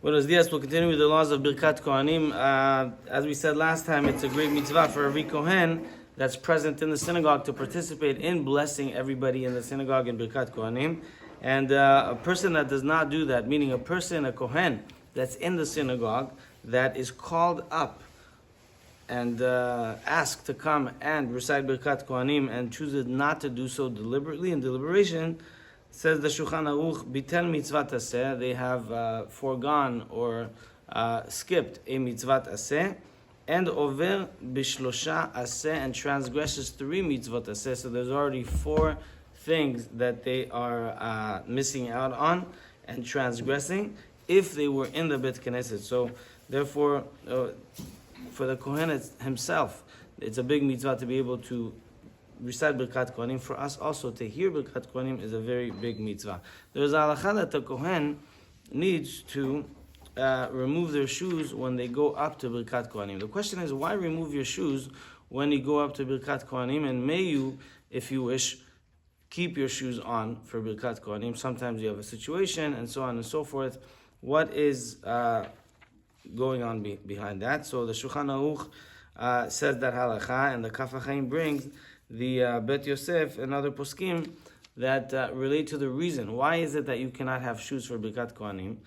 Buenos dias. We'll continue with the laws of Birkat Cohanim. As we said last time, it's a great mitzvah for every Kohen that's present in the synagogue to participate in blessing everybody in the synagogue in Birkat Cohanim. And a person that does not do that, meaning a Kohen, that's in the synagogue, that is called up and asked to come and recite Birkat Kohanim and chooses not to do so deliberately in deliberation, says the Shulchan Aruch, bitel mitzvat aseh, they have foregone or skipped a mitzvat aseh, and over bishlosha aseh, and transgresses 3 mitzvot aseh. So there's already 4 things that they are missing out on and transgressing if they were in the Bet Knesset. So therefore, for the Kohen himself, it's a big mitzvah to be able to recite Birkat Kohanim. For us also to hear Birkat Kohanim is a very big mitzvah. There's a halakha that the Kohen needs to remove their shoes when they go up to Birkat Kohanim. The question is, why remove your shoes when you go up to Birkat Kohanim? And may you, if you wish, keep your shoes on for Birkat Kohanim. Sometimes you have a situation and so on and so forth. What is going on behind that? So the Shulchan Aruch says that halakha, and the Kaf HaChaim brings the Bet Yosef and other poskim that relate to the reason. Why is it that you cannot have shoes for Birkat Kohanim?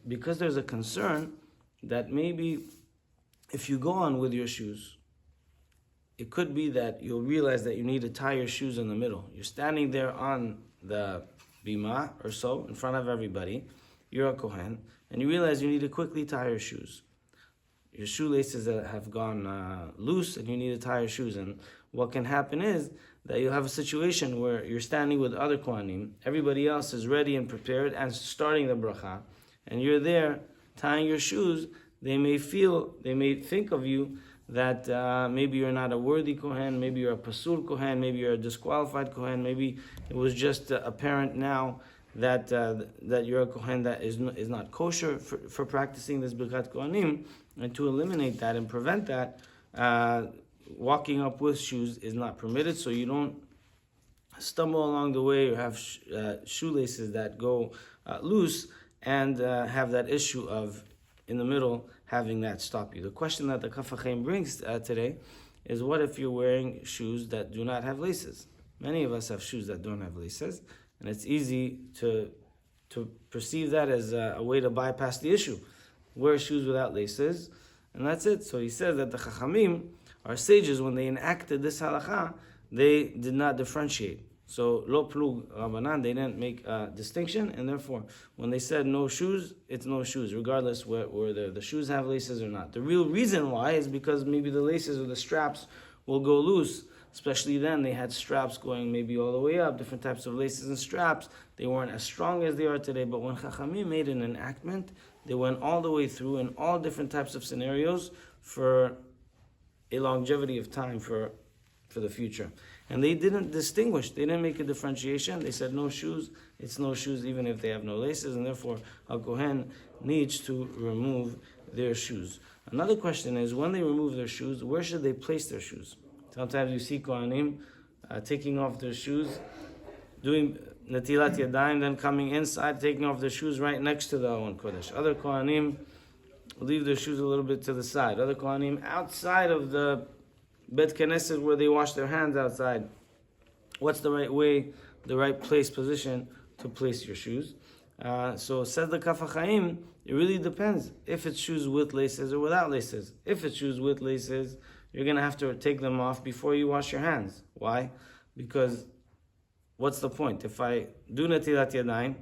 Because there's a concern that maybe if you go on with your shoes, it could be that you'll realize that you need to tie your shoes in the middle. You're standing there on the bima or so in front of everybody. You're a Kohen, and you realize you need to quickly tie your shoes. Your shoelaces have gone loose, and you need to tie your shoes. And what can happen is that you'll have a situation where you're standing with other Kohanim, everybody else is ready and prepared and starting the bracha, and you're there tying your shoes. They may think of you that maybe you're not a worthy Kohen, maybe you're a pasul Kohen, maybe you're a disqualified Kohen, maybe it was just apparent now that you're a Kohen that is not kosher for practicing this Birkat Kohanim. And to eliminate that and prevent that, walking up with shoes is not permitted, so you don't stumble along the way or have shoelaces that go loose and have that issue of, in the middle, having that stop you. The question that the Kaf HaChaim brings today is, what if you're wearing shoes that do not have laces? Many of us have shoes that don't have laces, and it's easy to perceive that as a way to bypass the issue. Wear shoes without laces, and that's it. So he says that the Chachamim, our sages, when they enacted this halakha, they did not differentiate. So lo plug Rabbanan, they didn't make a distinction, and therefore, when they said no shoes, it's no shoes, regardless whether the shoes have laces or not. The real reason why is because maybe the laces or the straps will go loose. Especially then, they had straps going maybe all the way up, different types of laces and straps. They weren't as strong as they are today, but when Chachamim made an enactment, they went all the way through in all different types of scenarios for a longevity of time for the future. And they didn't distinguish, they didn't make a differentiation. They said no shoes, it's no shoes even if they have no laces, and therefore a Kohen needs to remove their shoes. Another question is, when they remove their shoes, where should they place their shoes? Sometimes you see Kohanim taking off their shoes, doing Natilat Yadayim, then coming inside, taking off their shoes right next to the Aron Kodesh. Other Kohanim leave their shoes a little bit to the side. Other Kohanim outside of the Bet Knesset where they wash their hands outside. What's the right way, the right place, position to place your shoes? So says the Kaf HaChaim, it really depends if it's shoes with laces or without laces. If it's shoes with laces, you're going to have to take them off before you wash your hands. Why? Because what's the point? If I do Natilat Yadayim,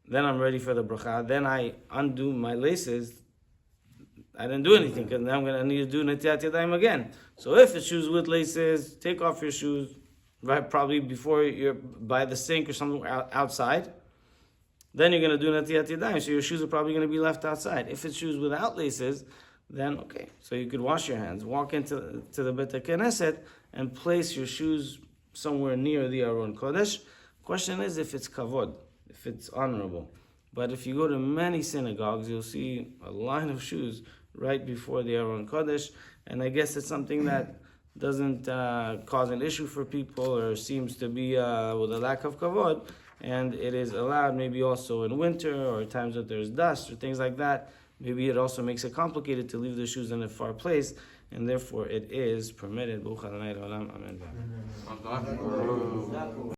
then I'm ready for the bracha, then I undo my laces, I didn't do anything, because now I'm going to need to do Natilat Yadayim again. So if it's shoes with laces, take off your shoes, right, probably before you're by the sink or something outside. Then you're going to do Natilat Yadayim, so your shoes are probably going to be left outside. If it's shoes without laces, then okay, so you could wash your hands, walk into the Bet Knesset, and place your shoes somewhere near the Aron Kodesh. Question is if it's kavod, if it's honorable. But if you go to many synagogues, you'll see a line of shoes right before the Aron Kodesh, and I guess it's something that doesn't cause an issue for people or seems to be with a lack of kavod, and it is allowed maybe also in winter or times that there's dust or things like that. Maybe it also makes it complicated to leave the shoes in a far place, and therefore it is permitted. Amen.